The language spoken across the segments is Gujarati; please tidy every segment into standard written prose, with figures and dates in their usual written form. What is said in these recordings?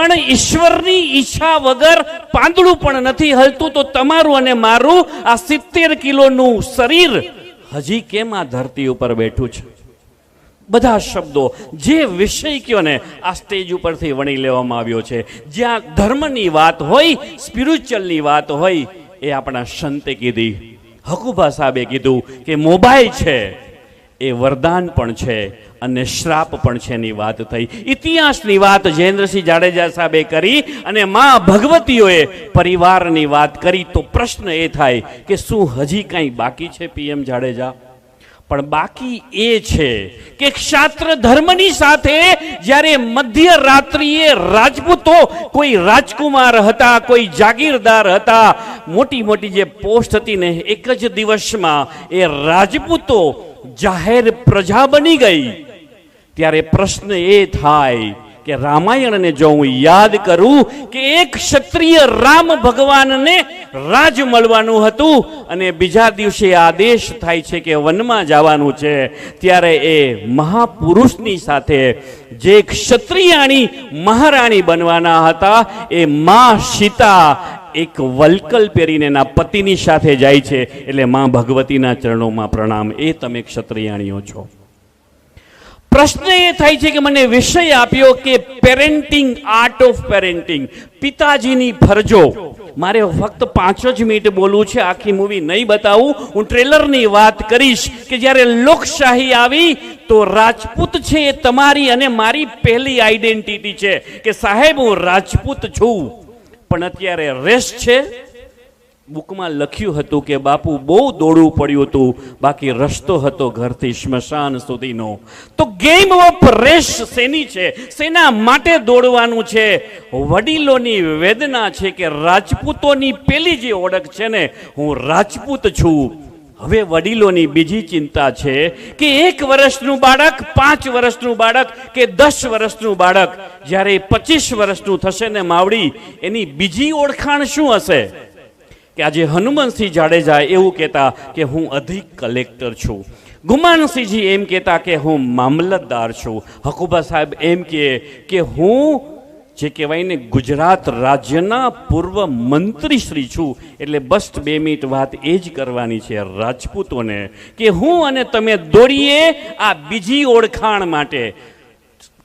પણ ઈશ્વરની ઈચ્છા વગર પાંદડું પણ નથી હલતું, તો તમારું અને મારું આ 70 કિલોનું શરીર હજી કેમ આ ધરતી ઉપર બેઠું છે? બધા શબ્દો જે વિષય કયો ને આ સ્ટેજ ઉપરથી વણી લેવામાં આવ્યો છે. જ્યાં ધર્મની વાત હોય, સ્પિરિચ્યુઅલની વાત હોય, એ આપણા સંતે કીધી. હકુબા સાહેબે કીધું કે મોબાઈલ છે એ વરદાન પણ છે અને શ્રાપ પણ છે ની વાત થઈ. ઇતિહાસની વાત જયેન્દ્રસિંહ જાડેજા સાહેબે કરી અને માં ભગવતીઓએ પરિવારની વાત કરી. તો પ્રશ્ન એ થાય કે શું હજી કંઈ બાકી છે પીએમ જાડેજા? પણ બાકી એ છે કે ક્ષાત્ર ધર્મની સાથે જ્યારે મધ્ય રાત્રિએ રાજપૂતો, કોઈ રાજકુમાર હતા, કોઈ જાગીરદાર હતા, મોટી મોટી જે પોસ્ટ હતી ને, એક જ દિવસમાં એ રાજપૂતો જાહેર પ્રજા બની ગઈ. ત્યારે પ્રશ્ન એ થાય કે રામાયણને જો હું યાદ કરું કે એક ક્ષત્રિય રામ ભગવાનને રાજ મળવાનું હતું અને બીજા દિવસે આદેશ થાય છે કે વનમાં જવાનું છે, ત્યારે એ મહાપુરુષની સાથે જે ક્ષત્રિયાણી મહારાણી બનવાના હતા એ મા સીતા એક વલ્કલ પહેરીને એના પતિની સાથે જાય છે. એટલે મા ભગવતીના ચરણોમાં પ્રણામ, એ તમે ક્ષત્રિયાણીઓ છો. પ્રશ્ન એ થાય છે કે મને વિષય આપ્યો કે પેરેન્ટિંગ, આર્ટ ઓફ પેરેન્ટિંગ, પિતાજીની ફરજો. મારે ફક્ત 5 જ મિનિટ બોલવું છે, આખી મૂવી નહીં બતાવું. હું ટ્રેલરની વાત કરીશ કે જ્યારે લોકશાહી આવી તો રાજપૂત છે એ તમારી અને મારી પહેલી આઈડેન્ટિટી છે કે સાહેબ હું રાજપૂત છું. પણ અત્યારે રેસ છે. બુકમાં લખ્યું હતું કે બાપુ બહુ દોડવું પડ્યું હતું, બાકી રસ્તો હતો ઘરથી સ્મશાન સુધીનો. તો ગેમ ઓફ રેસ શેની છે? શેના માટે દોડવાનું છે? વડીલોની વેદના છે કે રાજપૂતોની પેલી જે ઓળખ છે ને, હું રાજપૂત છું. હવે વડીલોની બીજી ચિંતા છે કે 1 વર્ષનું બાળક, 5 વર્ષનું બાળક કે 10 વર્ષનું બાળક જ્યારે 25 વર્ષનું થશે ને માવડી, એની બીજી ઓળખાણ શું હશે? કે આજે હનુમંતસિંહ જાડેજા એવું કહેતા કે હું અધિક કલેક્ટર છું. ગુમાનસિંહજી એમ કહેતા કે હું મામલતદાર છું. હકુબા સાહેબ એમ કહે કે હું જે કહેવાય ને ગુજરાત રાજ્યના પૂર્વ મંત્રીશ્રી છું. એટલે બસ 2 મિનિટ વાત એ જ કરવાની છે રાજપૂતોને કે હું અને તમે દોડીએ આ બીજી ઓળખાણ માટે.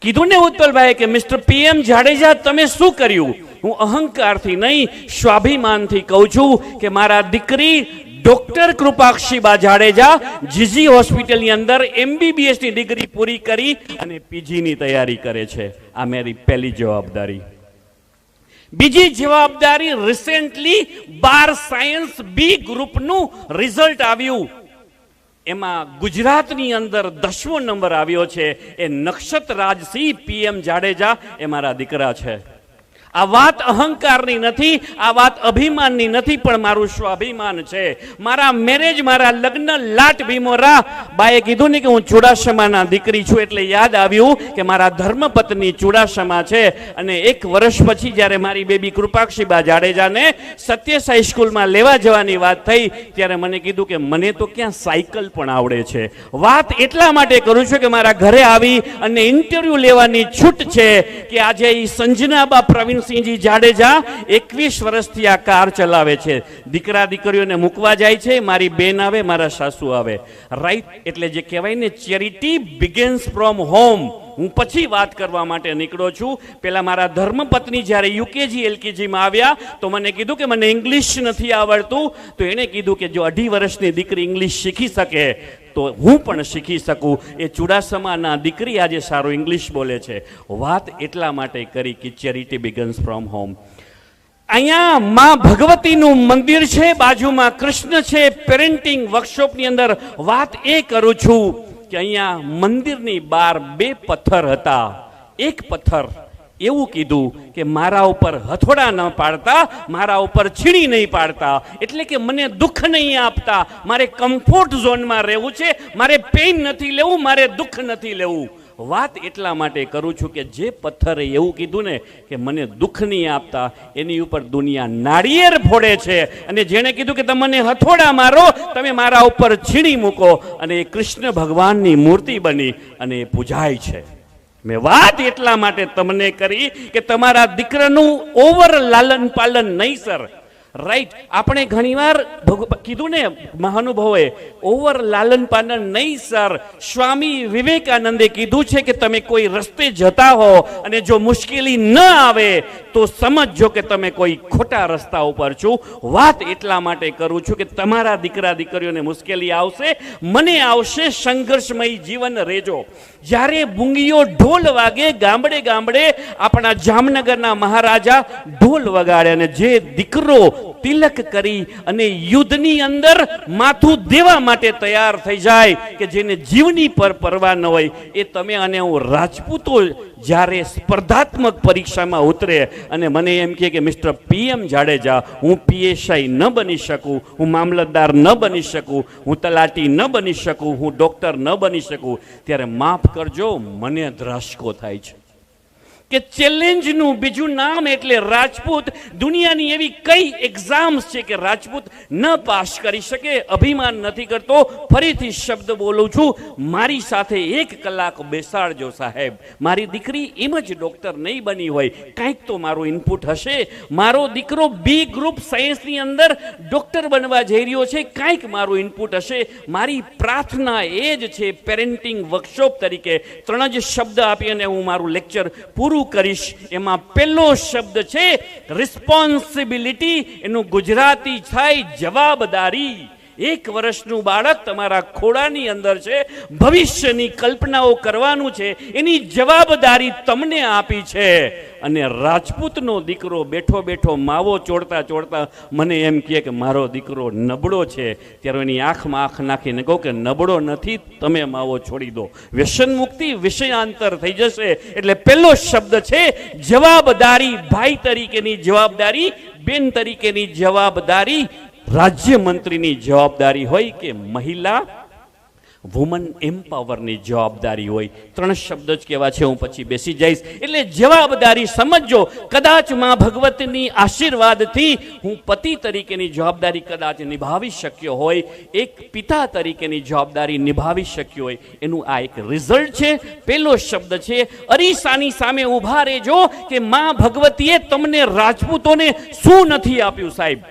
કીધું ને ઉત્પલભાઈ કે મિસ્ટર પીએમ જાડેજા તમે શું કર્યું? હું અહંકારથી નહીં, સ્વાભિમાનથી કહું છું કે મારા દીકરી ડોક્ટર કૃપાક્ષીબા જાડેજા જીજી હોસ્પિટલની અંદર MBBSની ડિગ્રી પૂરી કરી અને PGની તૈયારી કરે છે. આ મારી પહેલી જવાબદારી. બીજી જવાબદારી, રિસેન્ટલી 12 સાયન્સ B ગ્રુપનું રિઝલ્ટ આવ્યું. એમાં ગુજરાતની અંદર 10મો નંબર આવ્યો છે. એ નક્ષત્રરાજસિંહ પીએમ જાડેજા એ મારા દીકરા છે. આ વાત અહંકારની નથી, આ વાત અભિમાનની નથી, પણ મારું સ્વાભિમાન છે. મારા મેરેજ, મારા લગ્ન લાટ ભીમોરા બાએ કીધું ને કે હું ચુડાસમાના દીકરી છું, એટલે યાદ આવ્યું કે મારા ધર્મપત્ની ચુડાસમા છે. અને 1 વર્ષ પછી જ્યારે મારી બેબી કૃપાક્ષીબા જાડેજાને સત્યસાઈ સ્કૂલમાં લેવા જવાની વાત થઈ, ત્યારે મને કીધું કે મને તો ક્યાં સાયકલ પણ આવડે છે. વાત એટલા માટે કરું છું કે મારા ઘરે આવી અને ઇન્ટરવ્યુ લેવાની છૂટ છે કે આજે એ સંજનાબા પ્રવીણ સિંહજી જાડેજા 21 વર્ષથી આ કાર ચલાવે છે. દીકરા દીકરીઓને મૂકવા જાય છે, મારી બેન આવે, મારા સાસુ આવે. રાઈટ? એટલે જે કહેવાય ને ચેરિટી બિગિન્સ ફ્રોમ હોમ. હું પછી વાત કરવા માટે નીકળ્યો છું. પેલા મારા ધર્મપત્ની જ્યારે યુકેજી LKGમાં આવ્યા તો મને કીધું કે મને ઇંગ્લિશ નથી આવડતું. તો એણે કીધું કે જો 2.5 વર્ષની દીકરી ઇંગ્લિશ શીખી શકે તો હું પણ શીખી શકું. એ ચુડાસમાના દીકરી આજે સારું ઇંગ્લિશ બોલે છે. વાત એટલા માટે કરી કે ચેરિટી બિગન્સ ફ્રોમ હોમ. અહીંયા માં ભગવતીનું મંદિર છે, બાજુમાં કૃષ્ણ છે. પેરેન્ટિંગ વર્કશોપની અંદર વાત એ કરું છું કે અહીંયા મંદિરની બહાર 2 પથ્થર હતા. એક પથ્થર એવું કીધું કે મારા ઉપર હથોડા ન પાડતા, મારા ઉપર છીણી નહીં પાડતા, એટલે કે મને દુઃખ નહીં આપતા. મારે કમ્ફર્ટ ઝોનમાં રહેવું છે, મારે પેઇન નથી લેવું, મારે દુઃખ નથી લેવું. વાત એટલા માટે કરું છું કે જે પથ્થરે એવું કીધું ને કે મને દુઃખ નહીં આપતા, એની ઉપર દુનિયા નાળિયેર ફોડે છે. અને જેણે કીધું કે તમે મને હથોડા મારો, તમે મારા ઉપર છીણી મૂકો, અને એ કૃષ્ણ ભગવાનની મૂર્તિ બની અને એ પૂજાય છે. મેં વાત એટલા માટે તમને કરી કે તમારા દીકરાનું ઓવર લાલન પાલન નહીં સર, રાઈટ. આપણે ઘણીવાર કીધું ને મહાનુભાવોએ, ઓવર લાલન પાલન નહીં સર. સ્વામી વિવેકાનંદે કીધું છે કે તમે કોઈ રસ્તે જતા હો અને જો મુશ્કેલી ન આવે તો સમજજો કે તમે કોઈ ખોટા રસ્તા ઉપર છો. વાત એટલા માટે કરું છું કે તમારા દીકરા દીકરીઓને મુશ્કેલી આવશે, મને આવશે, સંઘર્ષમય જીવન રેજો. જ્યારે બુંગીઓ ઢોલ વાગે ગામડે ગામડે, આપણા જામનગરના મહારાજા ઢોલ વગાડે અને જે દીકરો તિલક કરી અને યુદ્ધની અંદર માથું દેવા માટે તૈયાર થઈ જાય, કે જેને જીવની પર પરવા ન હોય, એ તમે અને હું રાજપૂતો જ્યારે સ્પર્ધાત્મક પરીક્ષામાં ઉતરે અને મને એમ કે મિસ્ટર PM જાડેજા, હું PSI ન બની શકું, હું મામલતદાર ન બની શકું, હું તલાટી ન બની શકું, હું ડોક્ટર ન બની શકું, ત્યારે માફ કરજો, મને ધ્રાસકો થાય છે કે ચેલેન્જનું બીજું નામ એટલે રાજપૂત. દુનિયાની એવી કઈ એક્ઝામ્સ છે કે રાજપૂત ન પાસ કરી શકે? અભિમાન નથી કરતો, ફરીથી શબ્દ બોલું છું, મારી સાથે 1 કલાક બેસાડજો સાહેબ. મારી દીકરી એમ જ ડોક્ટર નહીં બની હોય, કાંઈક તો મારું ઇનપુટ હશે. મારો દીકરો B ગ્રુપ સાયન્સની અંદર ડોક્ટર બનવા જઈ રહ્યો છે, કાંઈક મારું ઇનપુટ હશે. મારી પ્રાર્થના એ જ છે, પેરેન્ટિંગ વર્કશોપ તરીકે 3 જ શબ્દ આપી અને હું મારું લેક્ચર પૂરું કરીશ. એમાં પહેલો શબ્દ છે રિસ્પોન્સિબિલિટી, એનું ગુજરાતી થાય જવાબદારી. 1 વર્ષનું બાળક તમારા ખોળાની અંદર છે, ભવિષ્યની કલ્પનાઓ કરવાનું છે, એની જવાબદારી તમને આપી છે. અને રાજપૂતનો દીકરો બેઠો બેઠો માવો ચોડતા ચોડતા મને એમ કહે કે મારો દીકરો નબળો છે, ત્યારે એની આંખમાં આંખ નાખીને કહો કે નબળો નથી, તમે માવો છોડી દો. વ્યસન મુક્તિ વિષયાંતર થઈ જશે. એટલે પહેલો શબ્દ છે જવાબદારી. ભાઈ તરીકેની જવાબદારી, બેન તરીકેની જવાબદારી, રાજ્યમંત્રીની જવાબદારી હોય કે મહિલા વુમન એમ્પાવરની જવાબદારી હોય. 3 શબ્દ જ કહેવા છે, હું પછી બેસી જઈશ. એટલે જવાબદારી સમજો. કદાચ માં ભગવતીની આશીર્વાદથી હું પતિ તરીકેની જવાબદારી કદાચ નિભાવી શક્યો હોય, એક પિતા તરીકેની જવાબદારી નિભાવી શક્યો હોય, એનું આ એક રિઝલ્ટ છે. પહેલો શબ્દ છે અરીસાની સામે ઊભા રહેજો કે માં ભગવતીએ તમને રાજપૂતોને શું નથી આપ્યું સાહેબ.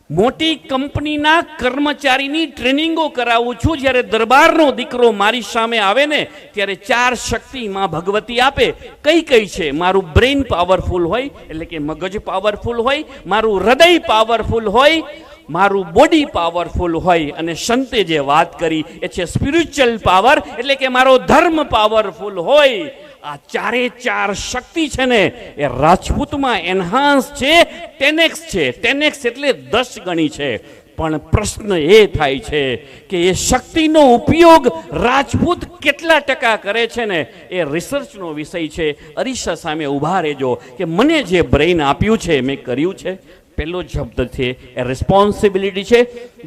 મોટી કંપનીના કર્મચારીની ટ્રેનિંગો કરાવું છું. જ્યારે દરબારનો દીકરો મારી સામે આવે ને, ત્યારે 4 શક્તિ માં ભગવતી આપે. કઈ કઈ છે? મારું બ્રેઇન પાવરફુલ હોય, એટલે કે મગજ પાવરફુલ હોય, મારું હૃદય પાવરફુલ હોય, મારું બોડી પાવરફુલ હોય, અને સંતે જે વાત કરી એ છે સ્પિરિચ્યુઅલ પાવર, એટલે કે મારો ધર્મ પાવરફુલ હોય. આ 4 શક્તિ છે ને એ રાજપૂતમાં એન્હાન્સ છે, 10x છે. 10x એટલે 10 ગણી છે. પણ પ્રશ્ન એ થાય છે કે એ શક્તિનો ઉપયોગ રાજપૂત કેટલા ટકા કરે છે ને, એ રિસર્ચનો વિષય છે. અરીસા સામે ઊભા રહેજો કે મને જે બ્રેઇન આપ્યું છે મેં કર્યું છે. પહેલો શબ્દ છે એ રિસ્પોન્સિબિલિટી છે.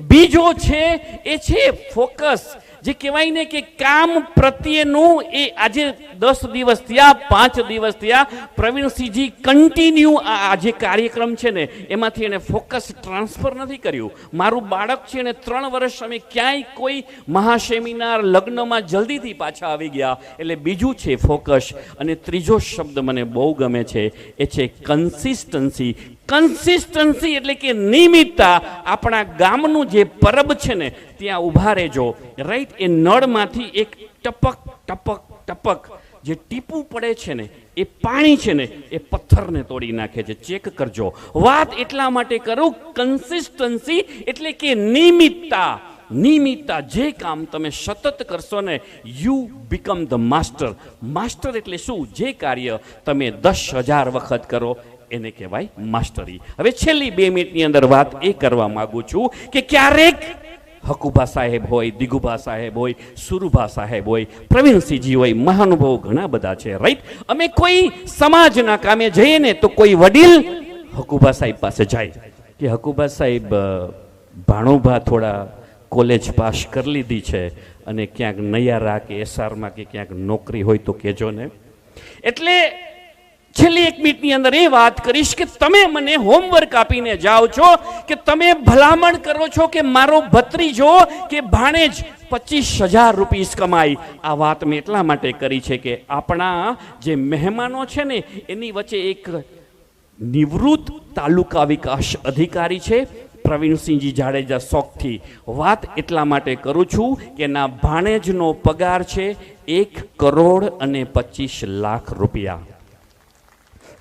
બીજો છે એ છે ફોકસ. જે કહેવાય ને કે કામ પ્રત્યેનું, એ આજે 10 દિવસ થયા, 5 દિવસ થયા, પ્રવીણસિંહજી કન્ટિન્યુ આ જે કાર્યક્રમ છે ને એમાંથી એને ફોકસ ટ્રાન્સફર નથી કર્યું. મારું બાળક છે ને 3 વર્ષ અમે ક્યાંય કોઈ મહાસેમિનાર લગ્નમાં જલ્દીથી પાછા આવી ગયા. એટલે બીજું છે ફોકસ. અને ત્રીજો શબ્દ મને બહુ ગમે છે, એ છે કન્સિસ્ટન્સી. કન્સિસ્ટન્સી એટલે કે નિયમિતતા. આપણા ગામનું જે પરબ છે ને ત્યાં ઊભા રહેજો, રાઈટ. એ નળમાંથી એક ટપક ટપક ટપક જે ટીપું પડે છે ને, એ પાણી છે ને એ પથ્થરને તોડી નાખે છે. ચેક કરજો. વાત એટલા માટે કરું, કન્સિસ્ટન્સી એટલે કે નિયમિતતા. નિયમિતતા, જે કામ તમે સતત કરશો ને, you become the master. Master એટલે શું? જે કાર્ય તમે 10,000 વખત કરો એને કહેવાય માસ્ટરી. હવે છેલ્લી 2 મિનિટની અંદર વાત એ કરવા માંગુ છું કે ક્યારેક હકુભા સાહેબ હોય, દિગુભા સાહેબ હોય, સુરુભા સાહેબ હોય, પ્રવીણસિંહજી હોય, મહાનુભાવો ઘણા બધા છે, રાઈટ. અમે કોઈ સમાજના કામે જઈએ ને તો કોઈ વડીલ હકુભા સાહેબ પાસે જાય કે હકુભા સાહેબ, ભાણુભા થોડા કોલેજ પાસ કરી લીધી છે અને ક્યાંક નૈયારા કે SRમાં કે ક્યાંક નોકરી હોય તો કહેજો ને. એટલે છેલ્લી 1 મિનિટની અંદર એ વાત કરીશ કે તમે મને હોમવર્ક આપીને જાઓ છો કે તમે ભલામણ કરો છો કે મારો ભત્રીજો કે ભાણેજ 25,000 રૂપિયા કમાય. આ વાત મેં એટલા માટે કરી છે કે આપણા જે મહેમાનો છે ને એની વચ્ચે એક નિવૃત્ત તાલુકા વિકાસ અધિકારી છે પ્રવીણસિંહજી જાડેજા શોખથી વાત એટલા માટે કરું છું કે ના ભાણેજનો પગાર છે 1,25,00,000 રૂપિયા.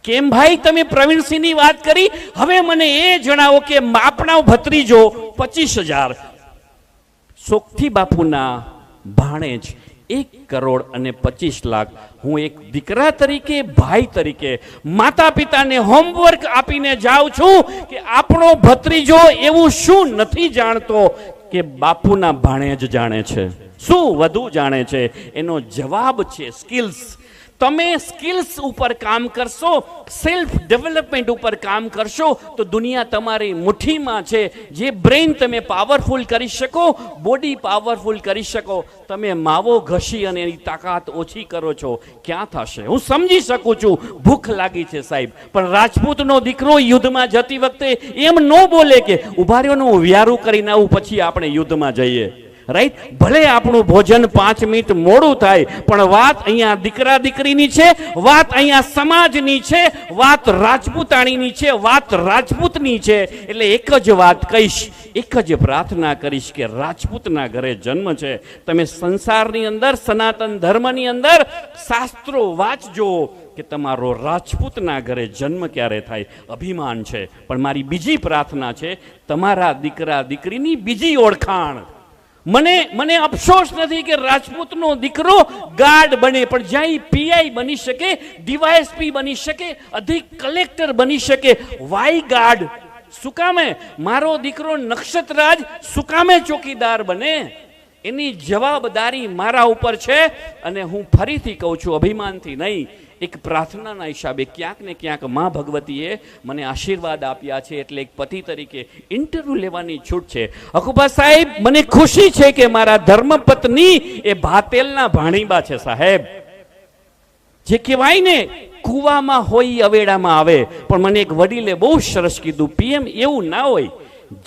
કેમ ભાઈ તમે પ્રવીણસિંહની વાત કરી? હવે મને એ જણાવો કે આપણા ભત્રીજો 25,000, શોખથી બાપુના ભાણેજ 1,25,00,000. હું એક દીકરા તરીકે, ભાઈ તરીકે, માતા પિતાને હોમવર્ક આપીને જાઉં છું કે આપણો ભત્રીજો એવું શું નથી જાણતો કે બાપુના ભાણેજ જાણે છે? શું વધુ જાણે છે? એનો જવાબ છે સ્કિલ્સ. તમે સ્કિલ્સ ઉપર કામ કરશો, સેલ્ફ ડેવલપમેન્ટ ઉપર કામ કરશો તો દુનિયા તમારી મુઠ્ઠીમાં છે. જે બ્રેઇન તમે પાવરફુલ કરી શકો, બોડી પાવરફુલ કરી શકો, તમે માવો ઘસી અને એની તાકાત ઓછી કરો છો, ક્યાં થશે? હું સમજી શકું છું ભૂખ લાગી છે સાહેબ, પણ રાજપૂતનો દીકરો યુદ્ધમાં જતી વખતે એમ ન બોલે કે ઉભા રહ્યો ને હું વ્યારું કરીને આવું પછી આપણે યુદ્ધમાં જઈએ. રાઈટ? ભલે આપણું ભોજન 5 મિનિટ મોડું થાય, પણ વાત અહીંયા દીકરા દીકરીની છે, વાત અહીંયા સમાજની છે, વાત રાજપૂતાણીની છે, વાત રાજપૂતની છે. એટલે એક જ વાત કહીશ, એક જ પ્રાર્થના કરીશ કે રાજપૂતના ઘરે જન્મ છે. તમે સંસારની અંદર, સનાતન ધર્મની અંદર શાસ્ત્રો વાંચજો કે તમારો રાજપૂતના ઘરે જન્મ ક્યારે થાય. અભિમાન છે. પણ મારી બીજી પ્રાર્થના છે, તમારા દીકરા દીકરીની બીજી ઓળખાણ. મને અફસોસ નથી કે રાજપૂતનો દીકરો ગાર્ડ બને, પણ જ્યાં પીઆઈ બની શકે, ડીવાયએસપી બની શકે, અધિક કલેક્ટર બની શકે, વાય ગાર્ડ? શું કામે મારો દીકરો નક્ષત્રરાજ શું કામે ચોકીદાર બને? એની જવાબદારી મારા ઉપર છે. અને હું ફરીથી કહું છું, અભિમાનથી નહીં, એક પ્રાર્થનાના હિસાબે ક્યાંક ને ક્યાંક માં ભગવતીએ મને આશીર્વાદ આપ્યા છે, એટલે એક પતિ તરીકે ઇન્ટરવ્યુ લેવાની છૂટ છે. હકુબા સાહેબ, મને ખુશી છે કે મારા ધર્મપત્ની એ ભાતેલના ભાણીબા છે સાહેબ. જે કહેવાય ને કુવામાં હોય અવેડામાં આવે, પણ મને એક વડીલે બહુ સરસ કીધું, પીએમ એવું ના હોય,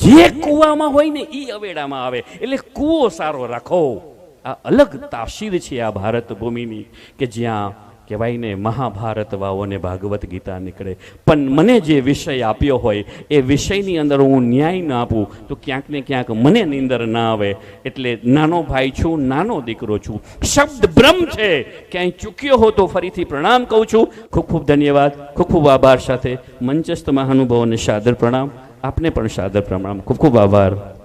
જે કુવામાં હોય ને એ અવેડામાં આવે. એટલે કુવો સારો રાખો. આ અલગ તાસીર છે આ ભારત ભૂમિની કે જ્યાં કહેવાય ને મહાભારત વાવો ને ભાગવત ગીતા નીકળે. પણ મને જે વિષય આપ્યો હોય એ વિષયની અંદર હું ન્યાય ના આપું તો ક્યાંક ને ક્યાંક મને નિંદર ના આવે. એટલે નાનો ભાઈ છું, નાનો દીકરો છું, શબ્દ બ્રહ્મ છે. ક્યાંય ચૂક્યો હો તો ફરીથી પ્રણામ કહું છું. ખૂબ ખૂબ ધન્યવાદ, ખૂબ ખૂબ આભાર સાથે મંચસ્થ મહાનુભાવોને સાદર પ્રણામ. આપને પણ સાદર પ્રણામ. ખૂબ ખૂબ આભાર.